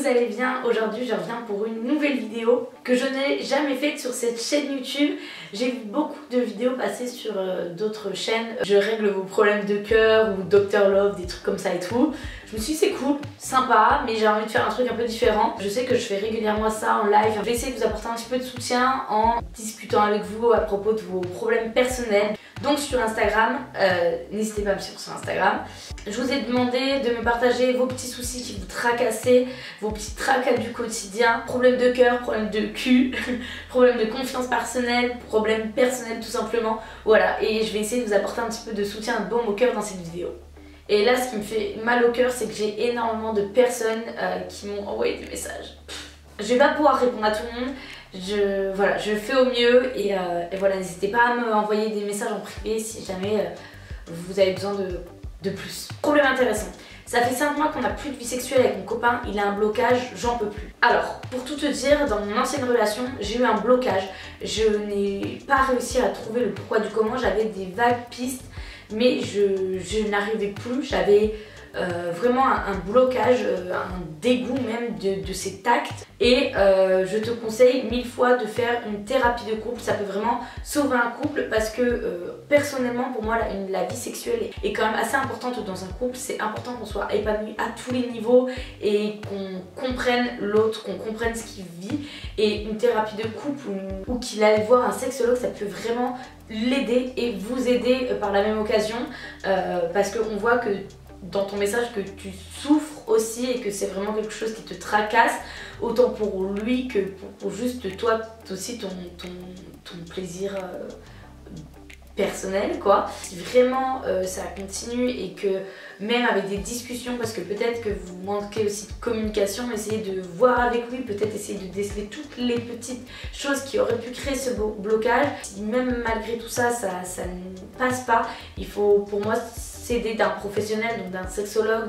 allez bien. Aujourd'hui je reviens pour une nouvelle vidéo que je n'ai jamais faite sur cette chaîne YouTube. J'ai vu beaucoup de vidéos passer sur d'autres chaînes. Je règle vos problèmes de cœur ou Dr Love, des trucs comme ça et tout. Je me suis dit c'est cool, sympa, mais j'ai envie de faire un truc un peu différent. Je sais que je fais régulièrement ça en live. Je vais essayer de vous apporter un petit peu de soutien en discutant avec vous à propos de vos problèmes personnels. Donc sur Instagram, n'hésitez pas à me suivre sur Instagram. Je vous ai demandé de me partager vos petits soucis qui vous tracassaient, vos petits tracas du quotidien, problèmes de cœur, problèmes de cul, problèmes de confiance personnelle, problèmes personnels tout simplement. Voilà, et je vais essayer de vous apporter un petit peu de soutien, de baume au cœur dans cette vidéo. Et là, ce qui me fait mal au cœur, c'est que j'ai énormément de personnes qui m'ont envoyé des messages. Je vais pas pouvoir répondre à tout le monde. Je fais au mieux et voilà, n'hésitez pas à me envoyer des messages en privé si jamais vous avez besoin de plus. Problème intéressant. Ça fait 5 mois qu'on n'a plus de vie sexuelle avec mon copain, il a un blocage, j'en peux plus. Alors, pour tout te dire, dans mon ancienne relation, j'ai eu un blocage. Je n'ai pas réussi à trouver le pourquoi du comment, j'avais des vagues pistes, mais je n'arrivais plus, j'avais vraiment un blocage, un dégoût même de cet acte. Et je te conseille 1000 fois de faire une thérapie de couple, ça peut vraiment sauver un couple parce que personnellement pour moi la vie sexuelle est quand même assez importante dans un couple. C'est important qu'on soit épanoui à tous les niveaux et qu'on comprenne l'autre, qu'on comprenne ce qu'il vit. Et une thérapie de couple ou qu'il aille voir un sexologue, ça peut vraiment l'aider et vous aider par la même occasion parce qu'on voit que dans ton message que tu souffres aussi et que c'est vraiment quelque chose qui te tracasse, autant pour lui que pour juste toi aussi ton plaisir personnel quoi. Si vraiment ça continue et que même avec des discussions, parce que peut-être que vous manquez aussi de communication, essayez de voir avec lui, peut-être essayer de déceler toutes les petites choses qui auraient pu créer ce blocage. Si même malgré tout ça, ça ne passe pas, il faut pour moi s'aider d'un professionnel, donc d'un sexologue,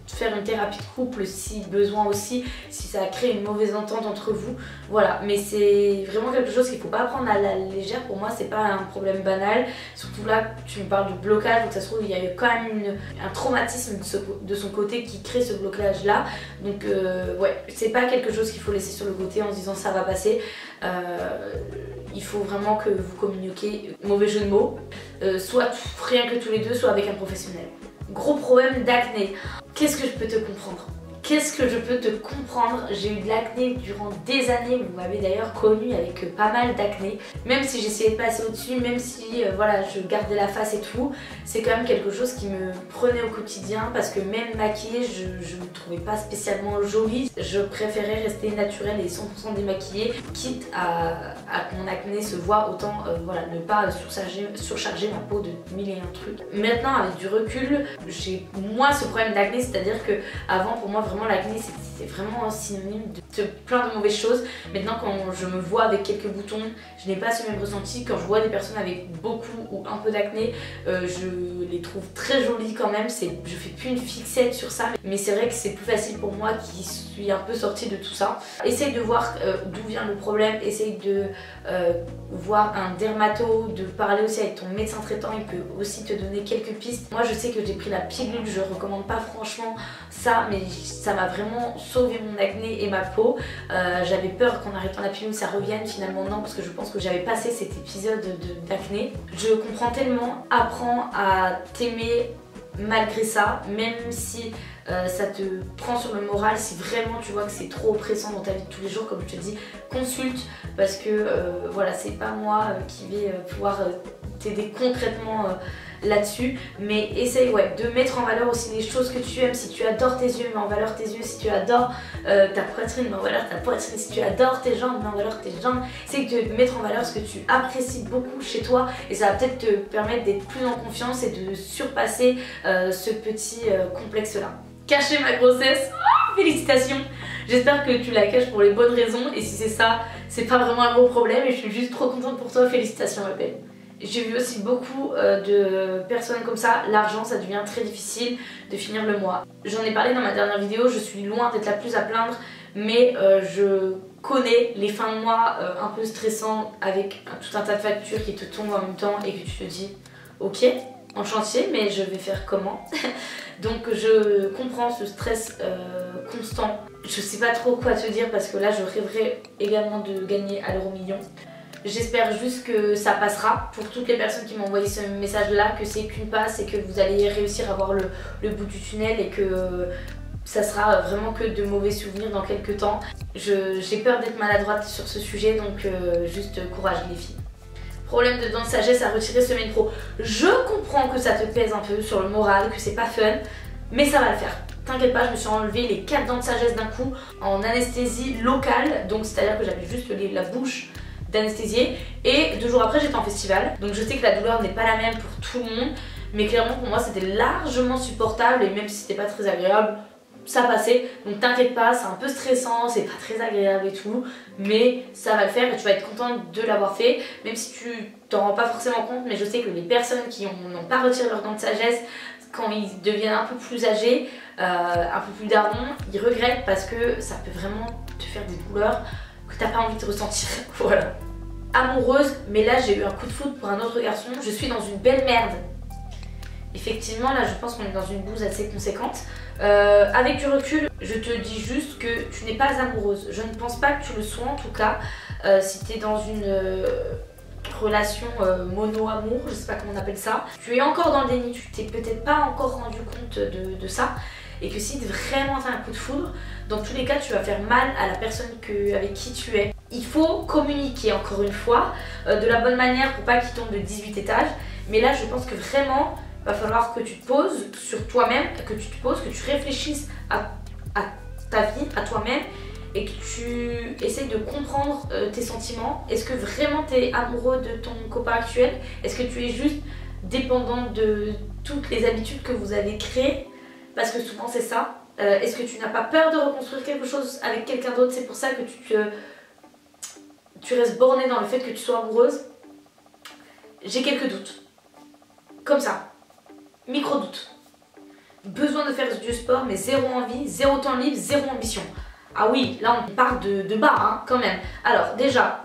faire une thérapie de couple si besoin aussi, si ça crée une mauvaise entente entre vous, voilà. Mais c'est vraiment quelque chose qu'il ne faut pas prendre à la légère. Pour moi c'est pas un problème banal, surtout là tu me parles de blocage, donc ça se trouve il y a eu quand même un traumatisme de son côté qui crée ce blocage là, donc ouais, c'est pas quelque chose qu'il faut laisser sur le côté en se disant ça va passer. Il faut vraiment que vous communiquiez, mauvais jeu de mots, soit rien que tous les deux, soit avec un professionnel. Gros problème d'acné. Qu'est-ce que je peux te comprendre? Qu'est-ce que je peux te comprendre? J'ai eu de l'acné durant des années, vous m'avez d'ailleurs connue avec pas mal d'acné. Même si j'essayais de passer au-dessus, même si voilà, je gardais la face et tout, c'est quand même quelque chose qui me prenait au quotidien parce que même maquillée, je me trouvais pas spécialement jolie. Je préférais rester naturelle et 100% démaquillée, quitte à que mon acné se voit, autant voilà, ne pas surcharger ma peau de 1000 et un trucs. Maintenant avec du recul, j'ai moins ce problème d'acné, c'est-à-dire que avant pour moi vraiment l'acné c'est vraiment un synonyme de plein de mauvaises choses. Maintenant quand je me vois avec quelques boutons, je n'ai pas ce même ressenti. Quand je vois des personnes avec beaucoup ou un peu d'acné, je les trouve très jolies quand même. Je fais plus une fixette sur ça, mais c'est vrai que c'est plus facile pour moi qui suis un peu sortie de tout ça. Essaye de voir d'où vient le problème, essaye de voir un dermato, de parler aussi avec ton médecin traitant, il peut aussi te donner quelques pistes. Moi je sais que j'ai pris la pilule, je recommande pas franchement ça, mais ça m'a vraiment sauvé mon acné et ma peau. J'avais peur qu'en arrêtant la pilule ça revienne, finalement non, parce que je pense que j'avais passé cet épisode d'acné. Je comprends tellement, apprends à t'aimer malgré ça, même si ça te prend sur le moral. Si vraiment tu vois que c'est trop oppressant dans ta vie de tous les jours, comme je te dis, consulte, parce que voilà, c'est pas moi qui vais pouvoir t'aider concrètement là-dessus, mais essaye ouais, de mettre en valeur aussi les choses que tu aimes. Si tu adores tes yeux, mets en valeur tes yeux. Si tu adores ta poitrine, mets en valeur ta poitrine. Si tu adores tes jambes, mets en valeur tes jambes. Essaye de mettre en valeur ce que tu apprécies beaucoup chez toi et ça va peut-être te permettre d'être plus en confiance et de surpasser ce petit complexe là. Cacher ma grossesse, oh, félicitations! J'espère que tu la caches pour les bonnes raisons et si c'est ça, c'est pas vraiment un gros problème et je suis juste trop contente pour toi, félicitations ma belle. J'ai vu aussi beaucoup de personnes comme ça, l'argent ça devient très difficile de finir le mois. J'en ai parlé dans ma dernière vidéo, je suis loin d'être la plus à plaindre, mais je connais les fins de mois un peu stressants avec tout un tas de factures qui te tombent en même temps et que tu te dis ok, en chantier, mais je vais faire comment? Donc je comprends ce stress constant. Je sais pas trop quoi te dire parce que là je rêverais également de gagner à l'euro million. J'espère juste que ça passera pour toutes les personnes qui m'ont envoyé ce message là, que c'est qu'une passe et que vous allez réussir à voir le bout du tunnel et que ça sera vraiment que de mauvais souvenirs dans quelques temps. J'ai peur d'être maladroite sur ce sujet, donc juste courage les filles. Problème de dents de sagesse à retirer semaine pro. Je comprends que ça te pèse un peu sur le moral, que c'est pas fun, mais ça va le faire. T'inquiète pas, je me suis enlevé les 4 dents de sagesse d'un coup en anesthésie locale, donc c'est-à-dire que j'avais juste la bouche d'anesthésier, et 2 jours après j'étais en festival, donc je sais que la douleur n'est pas la même pour tout le monde, mais clairement pour moi c'était largement supportable, et même si c'était pas très agréable, ça passait. Donc t'inquiète pas, c'est un peu stressant, c'est pas très agréable et tout, mais ça va le faire et tu vas être contente de l'avoir fait, même si tu t'en rends pas forcément compte. Mais je sais que les personnes qui n'ont pas retiré leurs dents de sagesse, quand ils deviennent un peu plus âgés, un peu plus darons, ils regrettent parce que ça peut vraiment te faire des douleurs que t'as pas envie de ressentir. Voilà. Amoureuse, mais là j'ai eu un coup de foudre pour un autre garçon, je suis dans une belle merde. Effectivement, là je pense qu'on est dans une bouse assez conséquente. Avec du recul, je te dis juste que tu n'es pas amoureuse. Je ne pense pas que tu le sois en tout cas. Si tu es dans une relation mono-amour, je sais pas comment on appelle ça, tu es encore dans le déni, tu t'es peut-être pas encore rendu compte de ça. Et que si vraiment t'as un coup de foudre, dans tous les cas tu vas faire mal à la personne avec qui tu es. Il faut communiquer encore une fois de la bonne manière pour pas qu'il tombe de 18 étages. Mais là je pense que vraiment va falloir que tu te poses sur toi-même, que tu réfléchisses à ta vie, à toi-même, et que tu essayes de comprendre tes sentiments. Est-ce que vraiment tu es amoureux de ton copain actuel? Est-ce que tu es juste dépendant de toutes les habitudes que vous avez créées? Parce que souvent c'est ça. Est-ce que tu n'as pas peur de reconstruire quelque chose avec quelqu'un d'autre? C'est pour ça que tu restes bornée dans le fait que tu sois amoureuse. J'ai quelques doutes. Comme ça. Micro-doute. Besoin de faire du sport, mais zéro envie, zéro temps libre, zéro ambition. Ah oui, là on part de bas hein, quand même. Alors déjà,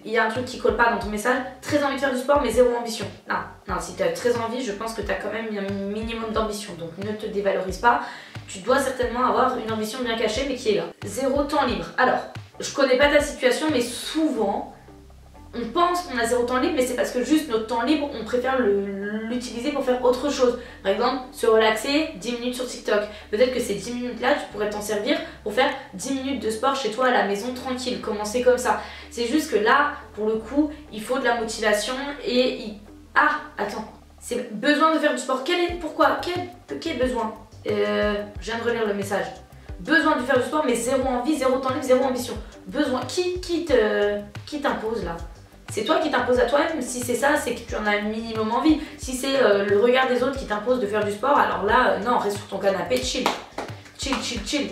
il y a un truc qui colle pas dans ton message. Très envie de faire du sport, mais zéro ambition. Non, si tu as très envie, je pense que tu as quand même un minimum d'ambition. Donc ne te dévalorise pas. Tu dois certainement avoir une ambition bien cachée, mais qui est là. Zéro temps libre. Alors, je connais pas ta situation, mais souvent... on pense qu'on a zéro temps libre, mais c'est parce que juste notre temps libre, on préfère l'utiliser pour faire autre chose. Par exemple, se relaxer 10 minutes sur TikTok. Peut-être que ces 10 minutes-là, tu pourrais t'en servir pour faire 10 minutes de sport chez toi à la maison tranquille. Commencer comme ça. C'est juste que là, pour le coup, il faut de la motivation et... Ah, attends. C'est besoin de faire du sport. Pourquoi? Quel besoin? Je viens de relire le message. Besoin de faire du sport, mais zéro envie, zéro temps libre, zéro ambition. Besoin. Qui t'impose là? C'est toi qui t'imposes à toi-même. Si c'est ça, c'est que tu en as un minimum envie. Si c'est le regard des autres qui t'impose de faire du sport, alors là, non, reste sur ton canapé, chill. Chill.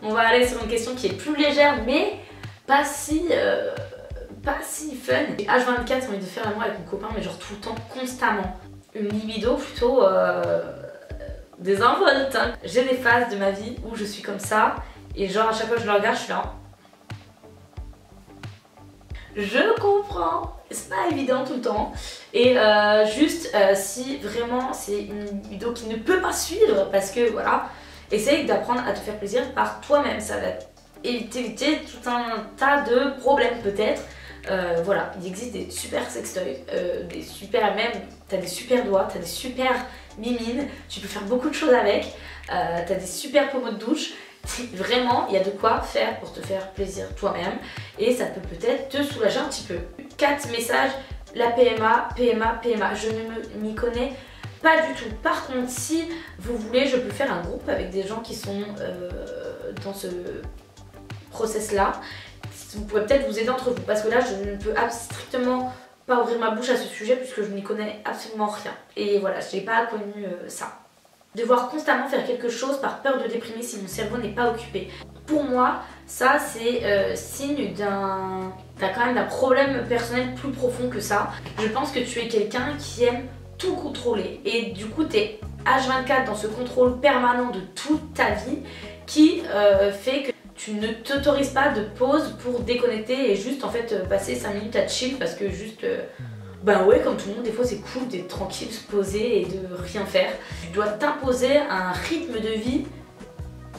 On va aller sur une question qui est plus légère, mais pas si fun. H24, j'ai envie de faire l'amour avec mon copain, mais genre tout le temps, constamment. Une libido plutôt désinvolte. Hein. J'ai des phases de ma vie où je suis comme ça, et genre à chaque fois que je le regarde, je suis là... Je comprends, c'est pas évident tout le temps. Et si vraiment c'est une vidéo qui ne peut pas suivre, parce que voilà, essaye d'apprendre à te faire plaisir par toi-même. Ça va éviter tout un tas de problèmes peut-être. Voilà, il existe des super sextoys, des super même, t'as des super doigts, t'as des super mimines, tu peux faire beaucoup de choses avec, t'as des super pommeaux de douche. Vraiment, il y a de quoi faire pour te faire plaisir toi-même et ça peut peut-être te soulager un petit peu. 4 messages, la PMA. Je ne m'y connais pas du tout. Par contre, si vous voulez, je peux faire un groupe avec des gens qui sont dans ce process-là. Vous pourrez peut-être vous aider entre vous parce que là, je ne peux strictement pas ouvrir ma bouche à ce sujet puisque je n'y connais absolument rien. Et voilà, je n'ai pas connu ça. Devoir constamment faire quelque chose par peur de déprimer si mon cerveau n'est pas occupé. Pour moi, ça c'est signe t'as quand même d'un problème personnel plus profond que ça. Je pense que tu es quelqu'un qui aime tout contrôler et du coup tu es H24 dans ce contrôle permanent de toute ta vie qui fait que tu ne t'autorises pas de pause pour déconnecter et juste en fait passer 5 minutes à chill parce que juste Ben ouais, comme tout le monde, des fois c'est cool d'être tranquille, se poser et de rien faire. Tu dois t'imposer un rythme de vie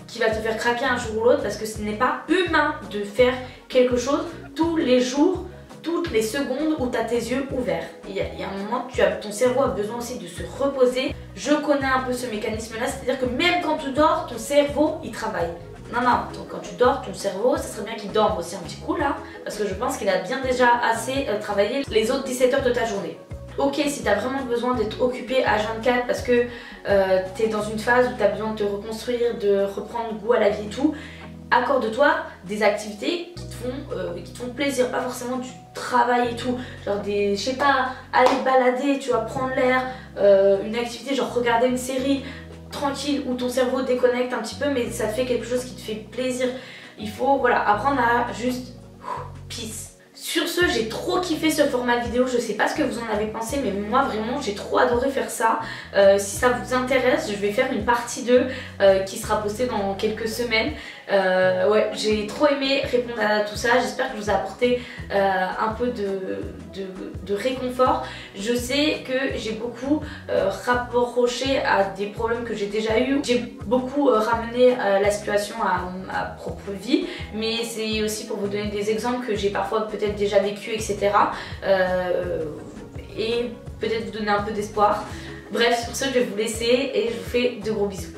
qui va te faire craquer un jour ou l'autre parce que ce n'est pas humain de faire quelque chose tous les jours, toutes les secondes où tu as tes yeux ouverts. Il y a un moment, ton cerveau a besoin aussi de se reposer. Je connais un peu ce mécanisme-là, c'est-à-dire que même quand tu dors, ton cerveau, il travaille. Non, donc quand tu dors, ton cerveau, ça serait bien qu'il dorme aussi un petit coup là, parce que je pense qu'il a bien déjà assez travaillé les autres 17 heures de ta journée. Ok, si tu as vraiment besoin d'être occupé à 24 parce que tu es dans une phase où tu as besoin de te reconstruire, de reprendre goût à la vie et tout, accorde-toi des activités qui te font plaisir, pas forcément du travail et tout, genre je sais pas, aller te balader, tu vas prendre l'air, une activité genre regarder une série tranquille où ton cerveau déconnecte un petit peu mais ça te fait quelque chose qui te fait plaisir. Il faut voilà, apprendre à juste peace. Sur ce, j'ai trop kiffé ce format vidéo, je sais pas ce que vous en avez pensé mais moi vraiment j'ai trop adoré faire ça. Si ça vous intéresse, je vais faire une partie 2 qui sera postée dans quelques semaines. Ouais, j'ai trop aimé répondre à tout ça, j'espère que je vous ai apporté un peu de réconfort. Je sais que j'ai beaucoup rapproché à des problèmes que j'ai déjà eu. J'ai beaucoup ramené la situation à ma propre vie, mais c'est aussi pour vous donner des exemples que j'ai parfois peut-être déjà vécu, etc. Et peut-être vous donner un peu d'espoir. Bref, sur ce, je vais vous laisser et je vous fais de gros bisous.